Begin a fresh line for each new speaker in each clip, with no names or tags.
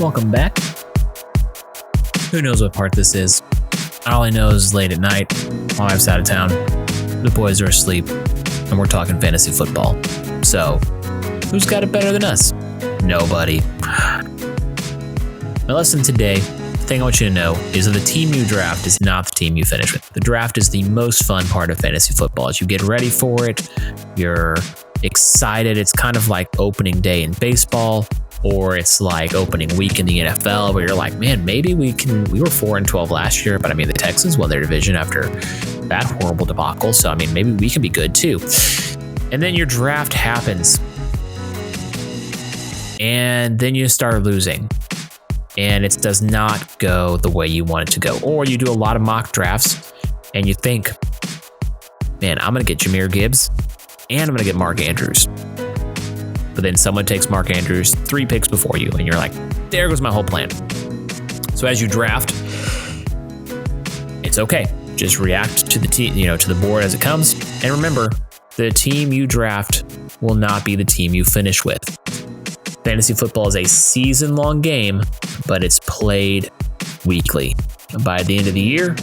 Welcome back. Who knows what part this is? All I know is late at night, my wife's out of town, the boys are asleep, and we're talking fantasy football. So, who's got it better than us? Nobody. My lesson today, the thing I want you to know, is that the team you draft is not the team you finish with. The draft is the most fun part of fantasy football. As you get ready for it, you're excited. It's kind of like opening day in baseball, or it's like opening week in the NFL, where you're like, man, maybe we were 4-12 last year, but I mean, the Texans won their division after that horrible debacle. So, I mean, maybe we can be good too. And then your draft happens, and then you start losing, and it does not go the way you want it to go. Or you do a lot of mock drafts, and you think, man, I'm going to get Jahmyr Gibbs, and I'm going to get Mark Andrews. But then someone takes Mark Andrews 3 picks before you, and you're like, there goes my whole plan. So as you draft, it's okay. Just react to the team, to the board as it comes. And remember, the team you draft will not be the team you finish with. Fantasy football is a season-long game, but it's played weekly. By the end of the year,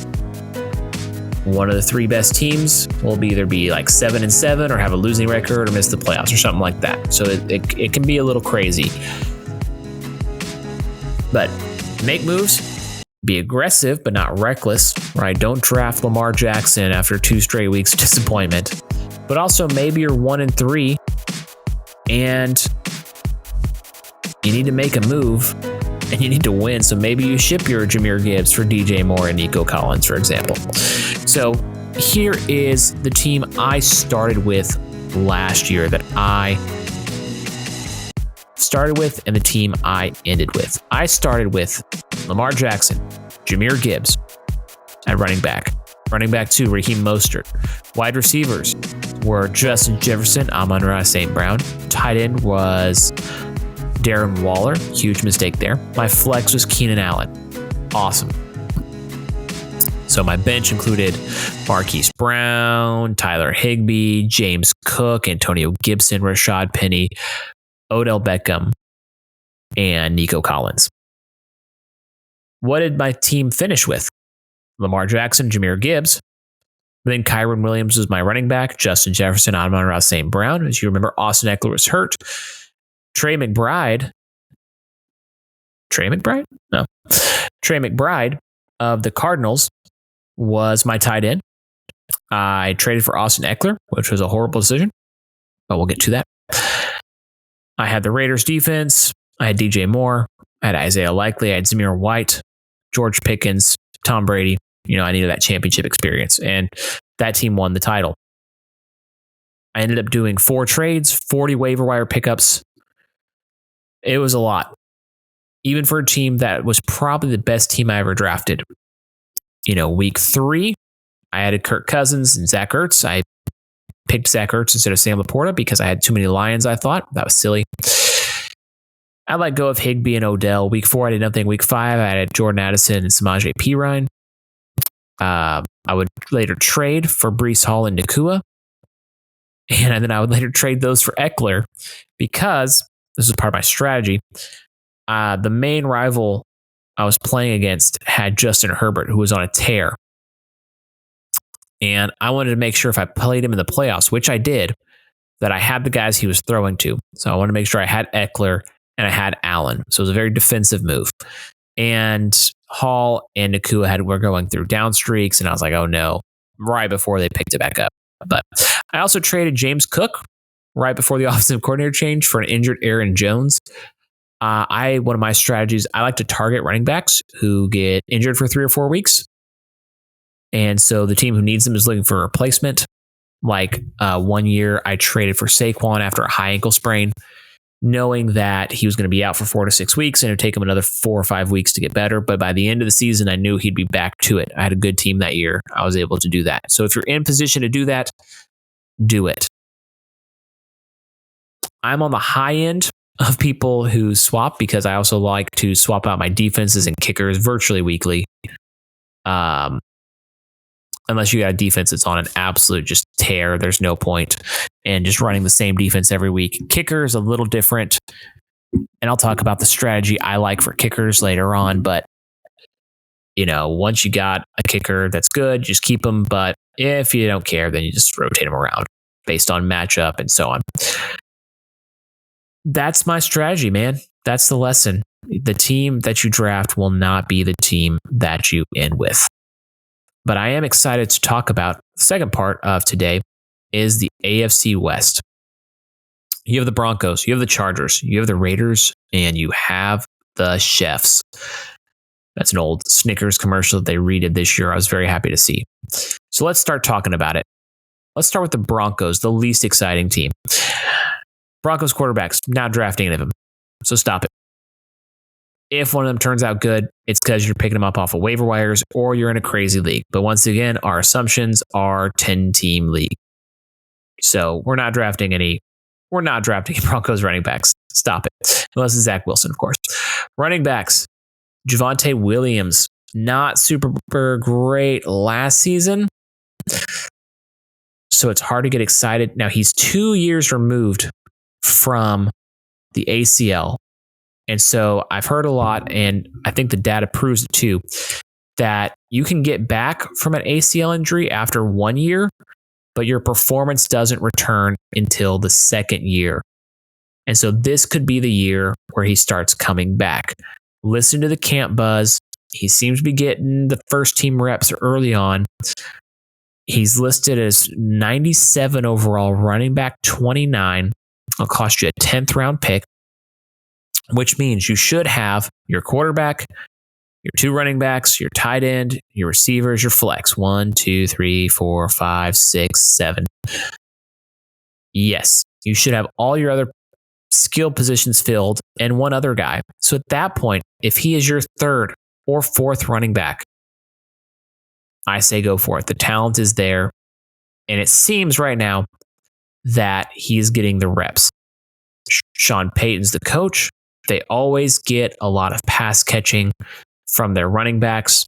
one of the 3 best teams will either be like 7-7 or have a losing record or miss the playoffs or something like that. So it can be a little crazy. But make moves, be aggressive but not reckless, right? Don't draft Lamar Jackson after 2 straight weeks of disappointment. But also maybe you're 1-3 and you need to make a move and you need to win. So maybe you ship your Jahmyr Gibbs for DJ Moore and Nico Collins, for example. So here is the team I started with last year that I started with and the team I ended with. I started with Lamar Jackson, Jahmyr Gibbs at running back. Running back 2, Raheem Mostert. Wide receivers were Justin Jefferson, Amon-Ra St. Brown. Tight end was Darren Waller, huge mistake there. My flex was Keenan Allen. Awesome. So my bench included Marquise Brown, Tyler Higbee, James Cook, Antonio Gibson, Rashad Penny, Odell Beckham, and Nico Collins. What did my team finish with? Lamar Jackson, Jahmyr Gibbs. Then Kyron Williams was my running back. Justin Jefferson, Amon-Ra St. Brown. As you remember, Austin Eckler was hurt. Trey McBride of the Cardinals was my tight end. I traded for Austin Eckler, which was a horrible decision, but we'll get to that. I had the Raiders defense. I had DJ Moore. I had Isaiah Likely. I had Zamir White, George Pickens, Tom Brady. I needed that championship experience, and that team won the title. I ended up doing 4 trades, 40 waiver wire pickups. It was a lot, even for a team that was probably the best team I ever drafted. Week 3, I added Kirk Cousins and Zach Ertz. I picked Zach Ertz instead of Sam Laporta because I had too many Lions, I thought. That was silly. I let go of Higbee and Odell. Week 4, I did nothing. Week 5, I added Jordan Addison and Samaje Perine. I would later trade for Breece Hall and Nakua. And then I would later trade those for Eckler because this is part of my strategy. The main rival I was playing against had Justin Herbert, who was on a tear. And I wanted to make sure if I played him in the playoffs, which I did, that I had the guys he was throwing to. So I wanted to make sure I had Eckler and I had Allen. So it was a very defensive move. And Hall and Nakua were going through down streaks, and I was like, oh no, right before they picked it back up. But I also traded James Cook right before the offensive coordinator change for an injured Aaron Jones. One of my strategies, I like to target running backs who get injured for 3 or 4 weeks. And so the team who needs them is looking for a replacement. Like 1 year, I traded for Saquon after a high ankle sprain, knowing that he was going to be out for 4 to 6 weeks and it would take him another 4 or 5 weeks to get better. But by the end of the season, I knew he'd be back to it. I had a good team that year. I was able to do that. So if you're in position to do that, do it. I'm on the high end of people who swap because I also like to swap out my defenses and kickers virtually weekly. Unless you got a defense that's on an absolute just tear, there's no point in just running the same defense every week. Kicker is a little different. And I'll talk about the strategy I like for kickers later on. But, once you got a kicker that's good, just keep them. But if you don't care, then you just rotate them around based on matchup and so on. That's my strategy, man. That's the lesson. The team that you draft will not be the team that you end with. But I am excited to talk about the second part of today is the AFC West. You have the Broncos, you have the Chargers, you have the Raiders, and you have the Chefs. That's an old Snickers commercial that they redid this year. I was very happy to see. So let's start talking about it. Let's start with the Broncos, the least exciting team. Broncos quarterbacks, not drafting any of them. So stop it. If one of them turns out good, it's because you're picking them up off of waiver wires or you're in a crazy league. But once again, our assumptions are 10-team league. So we're not drafting Broncos running backs. Stop it. Unless it's Zach Wilson, of course. Running backs, Javonte Williams, not super great last season. So it's hard to get excited. Now he's 2 years removed from the ACL. And so I've heard a lot, and I think the data proves it too, that you can get back from an ACL injury after 1 year, but your performance doesn't return until the second year. And so this could be the year where he starts coming back. Listen to the camp buzz. He seems to be getting the first team reps early on. He's listed as 97 overall, running back 29. It'll cost you a 10th round pick, which means you should have your quarterback, your two running backs, your tight end, your receivers, your flex. 1, 2, 3, 4, 5, 6, 7. Yes, you should have all your other skill positions filled and one other guy. So at that point, if he is your third or fourth running back, I say go for it. The talent is there. And it seems right now that he's getting the reps. Sean Payton's the coach. They always get a lot of pass catching from their running backs.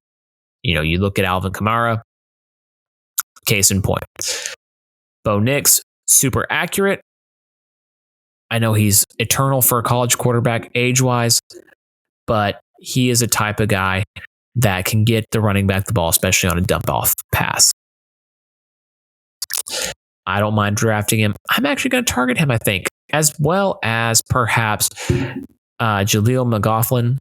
You look at Alvin Kamara, case in point. Bo Nix, super accurate. I know he's eternal for a college quarterback age-wise, but he is a type of guy that can get the running back the ball, especially on a dump-off pass. I don't mind drafting him. I'm actually going to target him, I think, as well as perhaps Jaleel McLaughlin.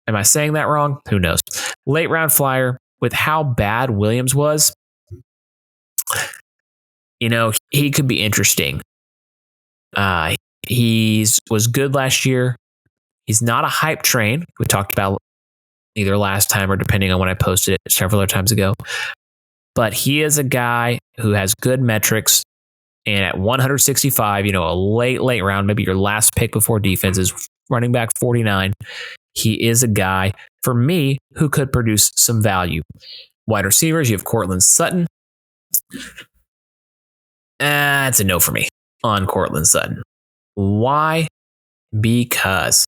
Am I saying that wrong? Who knows? Late round flyer. With how bad Williams was, he could be interesting. He was good last year. He's not a hype train. We talked about either last time or depending on when I posted it several other times ago. But he is a guy who has good metrics. And at 165, a late round, maybe your last pick before defense is running back 49. He is a guy, for me, who could produce some value. Wide receivers, you have Courtland Sutton. It's a no for me on Courtland Sutton. Why? Because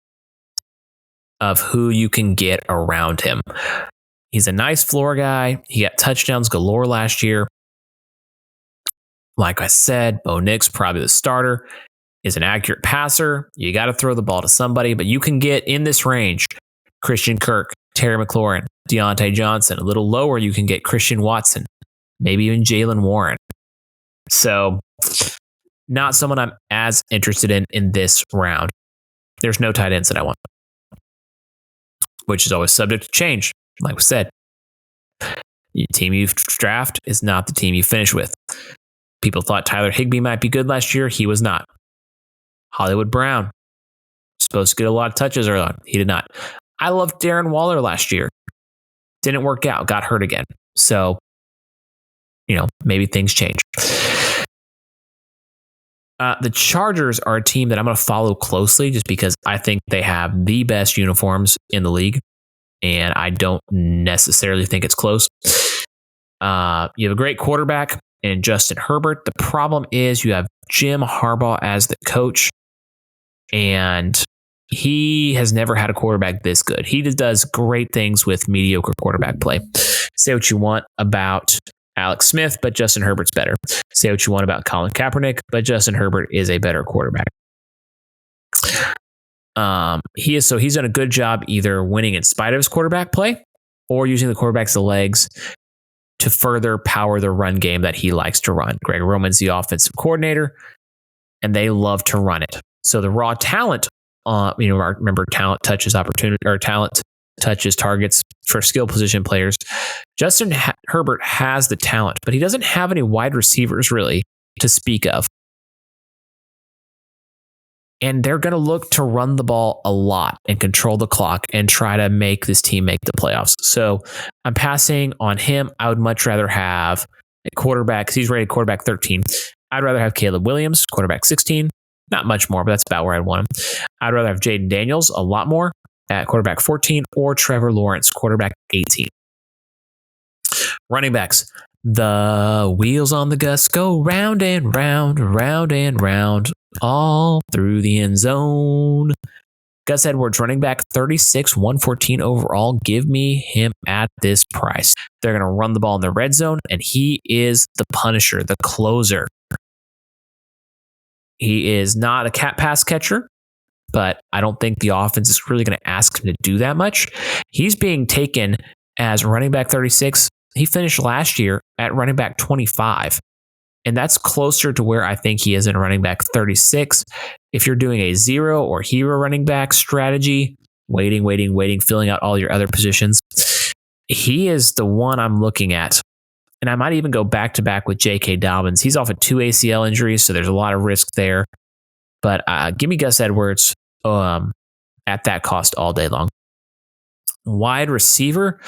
of who you can get around him. He's a nice floor guy. He got touchdowns galore last year. Like I said, Bo Nix, probably the starter, is an accurate passer. You got to throw the ball to somebody, but you can get in this range Christian Kirk, Terry McLaurin, Deontay Johnson. A little lower, you can get Christian Watson, maybe even Jalen Warren. So not someone I'm as interested in this round. There's no tight ends that I want, which is always subject to change. Like we said, the team you draft is not the team you finish with. People thought Tyler Higbee might be good last year. He was not. Hollywood Brown, supposed to get a lot of touches early on. He did not. I loved Darren Waller last year. Didn't work out. Got hurt again. So, maybe things change. The Chargers are a team that I'm going to follow closely just because I think they have the best uniforms in the league. And I don't necessarily think it's close. You have a great quarterback in Justin Herbert. The problem is you have Jim Harbaugh as the coach. And he has never had a quarterback this good. He just does great things with mediocre quarterback play. Say what you want about Alex Smith, but Justin Herbert's better. Say what you want about Colin Kaepernick, but Justin Herbert is a better quarterback. He's done a good job either winning in spite of his quarterback play or using the quarterback's legs to further power the run game that he likes to run. Greg Roman's the offensive coordinator, and they love to run it. So the raw talent, remember talent touches opportunity, or talent touches targets for skill position players. Justin Herbert has the talent, but he doesn't have any wide receivers really to speak of. And they're going to look to run the ball a lot and control the clock and try to make this team make the playoffs. So I'm passing on him. I would much rather have a quarterback, because he's rated quarterback 13. I'd rather have Caleb Williams, quarterback 16. Not much more, but that's about where I'd want him. I'd rather have Jaden Daniels a lot more at quarterback 14, or Trevor Lawrence, quarterback 18. Running backs. The wheels on the bus go round and round, round and round, all through the end zone. Gus Edwards, running back 36, 114 overall. Give me him at this price. They're going to run the ball in the red zone, and he is the punisher, the closer. He is not a cat pass catcher, but I don't think the offense is really going to ask him to do that much. He's being taken as running back 36. He finished last year at running back 25. And that's closer to where I think he is in running back 36. If you're doing a zero or hero running back strategy, waiting, filling out all your other positions, he is the one I'm looking at. And I might even go back to back with J.K. Dobbins. He's off of 2 ACL injuries, so there's a lot of risk there. But give me Gus Edwards at that cost all day long. Wide receiver.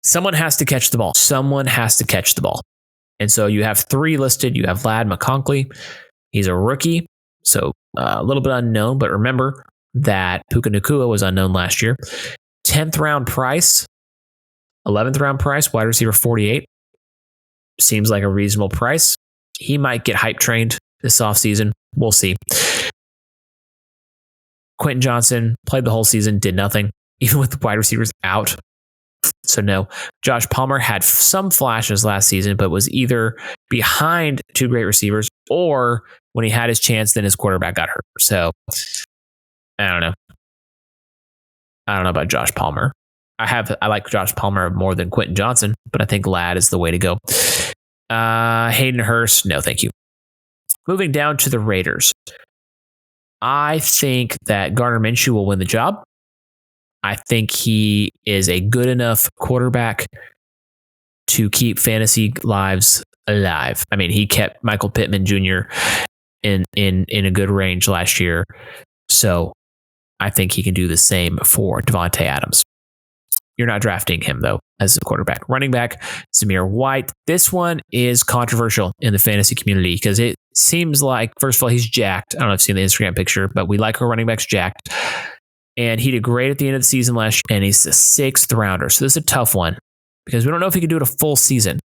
Someone has to catch the ball. And so you have 3 listed. You have Ladd McConkey. He's a rookie, so a little bit unknown. But remember that Puka Nacua was unknown last year. 10th round price, 11th round price, wide receiver 48. Seems like a reasonable price. He might get hype trained this offseason. We'll see. Quentin Johnson played the whole season, did nothing, even with the wide receivers out. So no. Josh Palmer had some flashes last season, but was either behind 2 great receivers, or when he had his chance, then his quarterback got hurt. So I don't know. I don't know about Josh Palmer. I like Josh Palmer more than Quentin Johnson, but I think Ladd is the way to go. Hayden Hurst, no thank you. Moving down to the Raiders. I think that Gardner Minshew will win the job. I think he is a good enough quarterback to keep fantasy lives alive. I mean, he kept Michael Pittman Jr. in a good range last year. So I think he can do the same for Devontae Adams. You're not drafting him, though, as a quarterback. Running back, Zamir White. This one is controversial in the fantasy community because it seems like, first of all, he's jacked. I don't know if you've seen the Instagram picture, but we like our running backs jacked. And he did great at the end of the season last year, and he's the 6th rounder. So this is a tough one because we don't know if he can do it a full season.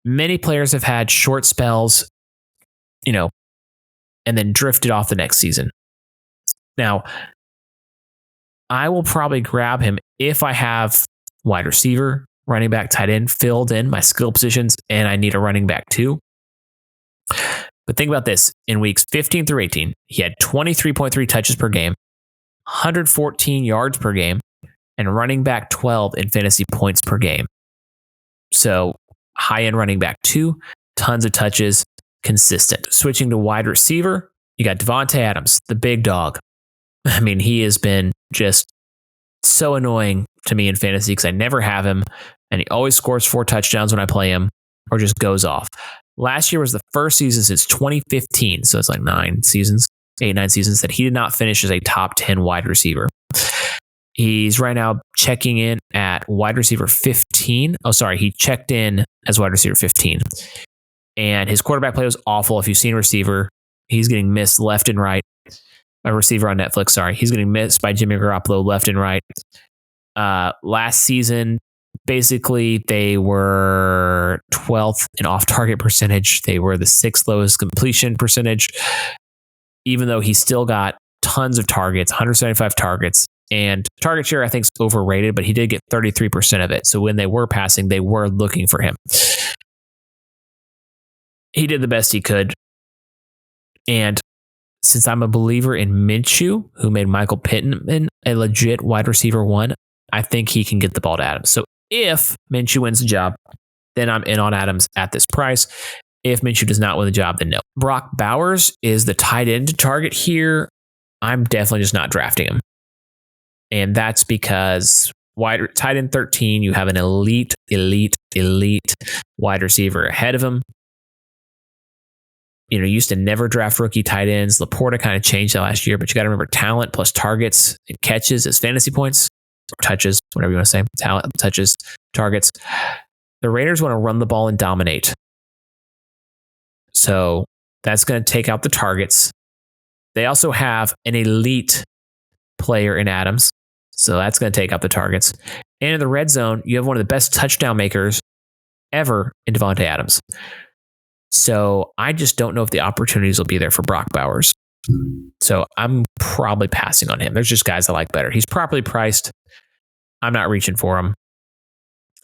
Many players have had short spells, and then drifted off the next season. Now, I will probably grab him if I have wide receiver, running back, tight end filled in my skill positions, and I need a running back too. But think about this. In weeks 15 through 18, he had 23.3 touches per game, 114 yards per game, and running back 12 in fantasy points per game. So high-end running back 2, tons of touches, consistent. Switching to wide receiver, you got Devontae Adams, the big dog. I mean, he has been just so annoying to me in fantasy because I never have him, and he always scores 4 touchdowns when I play him or just goes off. Last year was the first season since 2015, so it's like 9 seasons that he did not finish as a top 10 wide receiver. He's right now checking in at wide receiver 15. Oh, sorry, he checked in as wide receiver 15. And his quarterback play was awful. If you've seen receiver, he's getting missed left and right. A receiver on Netflix, sorry. He's getting missed by Jimmy Garoppolo left and right. Last season, basically, they were 12th in off-target percentage. They were the 6th lowest completion percentage, even though he still got tons of targets, 175 targets. And target share, I think, is overrated, but he did get 33% of it. So when they were passing, they were looking for him. He did the best he could. And since I'm a believer in Minshew, who made Michael Pittman a legit wide receiver 1, I think he can get the ball to Adams. So if Minshew wins the job, then I'm in on Adams at this price. If Minshew does not win the job, then no. Brock Bowers is the tight end to target here. I'm definitely just not drafting him. And that's because tight end 13, you have an elite wide receiver ahead of him. You used to never draft rookie tight ends. Laporta kind of changed that last year, but you got to remember talent plus targets and catches as fantasy points, or touches, whatever you want to say. Talent, touches, targets. The Raiders want to run the ball and dominate. So that's going to take out the targets. They also have an elite player in Adams. So that's going to take out the targets. And in the red zone, you have one of the best touchdown makers ever in Devontae Adams. So I just don't know if the opportunities will be there for Brock Bowers. So I'm probably passing on him. There's just guys I like better. He's properly priced. I'm not reaching for him.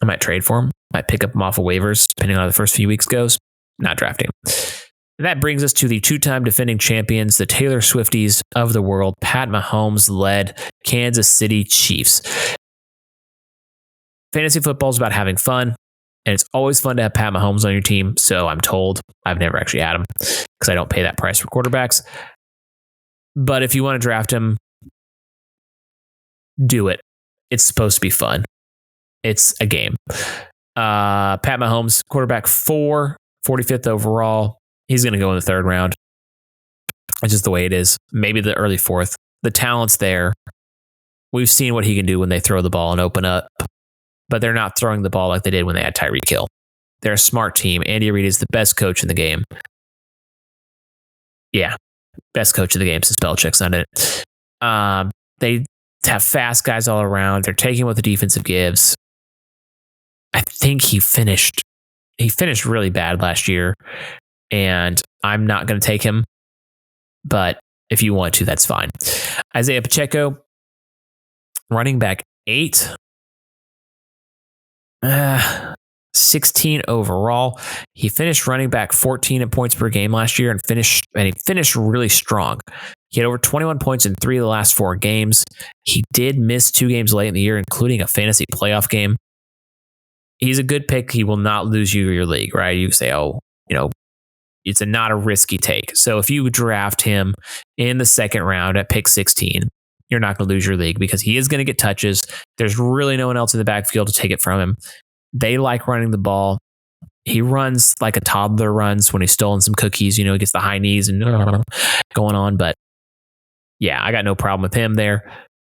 I might trade for him. Might pick up him off of waivers, depending on how the first few weeks goes. Not drafting him. And that brings us to the two-time defending champions, the Taylor Swifties of the world, Pat Mahomes-led Kansas City Chiefs. Fantasy football is about having fun, and it's always fun to have Pat Mahomes on your team, so I'm told. I've never actually had him because I don't pay that price for quarterbacks. But if you want to draft him, do it. It's supposed to be fun. It's a game. Pat Mahomes, quarterback 4, 45th overall. He's going to go in the third round. It's just the way it is. Maybe the early fourth. The talent's there. We've seen what he can do when they throw the ball and open up, but they're not throwing the ball like they did when they had Tyreek Hill. They're a smart team. Andy Reid is the best coach in the game. Yeah, best coach in the game since Belichick's done it. They have fast guys all around. They're taking what the defensive gives. I think he finished really bad last year. And I'm not going to take him, but if you want to, that's fine. Isaiah Pacheco, running back 8, 16 overall. He finished running back 14 in points per game last year and he finished really strong. He had over 21 points in 3 of the last 4 games. He did miss 2 games late in the year, including a fantasy playoff game. He's a good pick. He will not lose you your league, right? You say, it's not a risky take. So if you draft him in the second round at pick 16, you're not going to lose your league because he is going to get touches. There's really no one else in the backfield to take it from him. They like running the ball. He runs like a toddler runs when he's stolen some cookies. He gets the high knees and going on. But yeah, I got no problem with him there.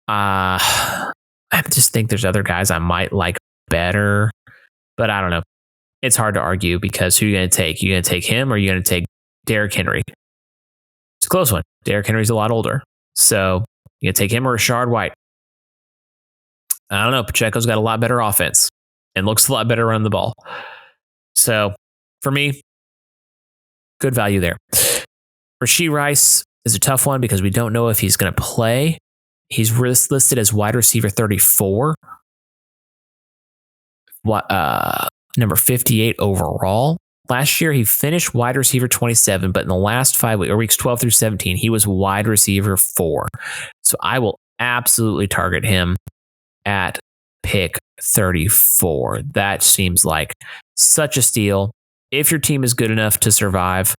I just think there's other guys I might like better, but I don't know. It's hard to argue because who are you going to take? You going to take him or are you going to take Derrick Henry? It's a close one. Derrick Henry's a lot older. So you going to take him or Rashard White? I don't know. Pacheco's got a lot better offense and looks a lot better running the ball. So for me, good value there. Rashee Rice is a tough one because we don't know if he's going to play. He's listed as wide receiver 34. Number 58 overall. Last year, he finished wide receiver 27, but in the last 5 weeks, or weeks 12 through 17, he was wide receiver 4. So I will absolutely target him at pick 34. That seems like such a steal. If your team is good enough to survive,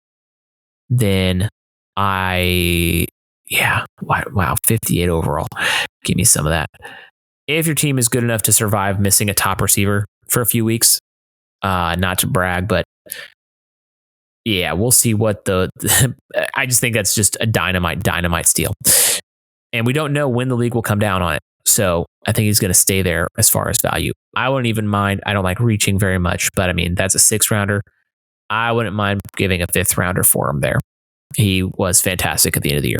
then wow, 58 overall. Give me some of that. If your team is good enough to survive missing a top receiver for a few weeks, not to brag, but yeah, we'll see what I just think that's just a dynamite steal. And we don't know when the league will come down on it. So I think he's going to stay there as far as value. I wouldn't even mind. I don't like reaching very much, but I mean, that's a 6th rounder. I wouldn't mind giving a 5th rounder for him there. He was fantastic at the end of the year.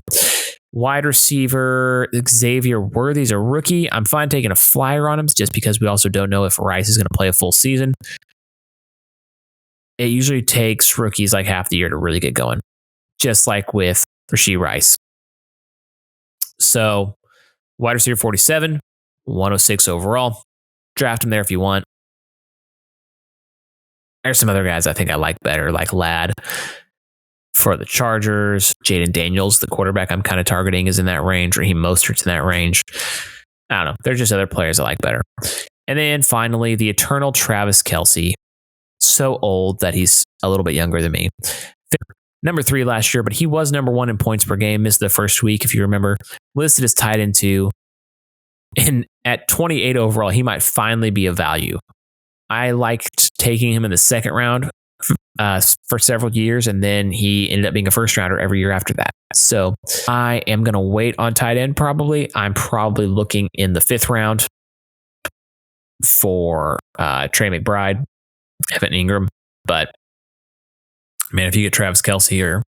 Wide receiver, Xavier Worthy's a rookie. I'm fine taking a flyer on him just because we also don't know if Rice is going to play a full season. It usually takes rookies like half the year to really get going, just like with Rashee Rice. So, wide receiver 47, 106 overall. Draft him there if you want. There's some other guys I think I like better, like Ladd. For the Chargers, Jaden Daniels, the quarterback I'm kind of targeting, is in that range. Raheem Mostert's in that range. I don't know. There's just other players I like better. And then finally, the eternal Travis Kelce. So old that he's a little bit younger than me. Number 3 last year, but he was number 1 in points per game. Missed the first week, if you remember. Listed as tight end 2. And at 28 overall, he might finally be a value. I liked taking him in the second round for several years, and then he ended up being a first rounder every year after that. So I am going to wait on tight end probably. I'm probably looking in the 5th round for Trey McBride, Evan Ingram. But man, if you get Travis Kelce or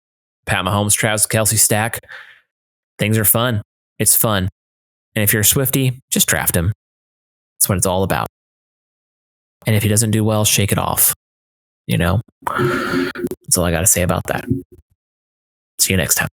Pat Mahomes, Travis Kelce stack, things are fun. It's fun. And if you're a Swiftie, just draft him. That's what it's all about. And if he doesn't do well, shake it off. You know, that's all I got to say about that. See you next time.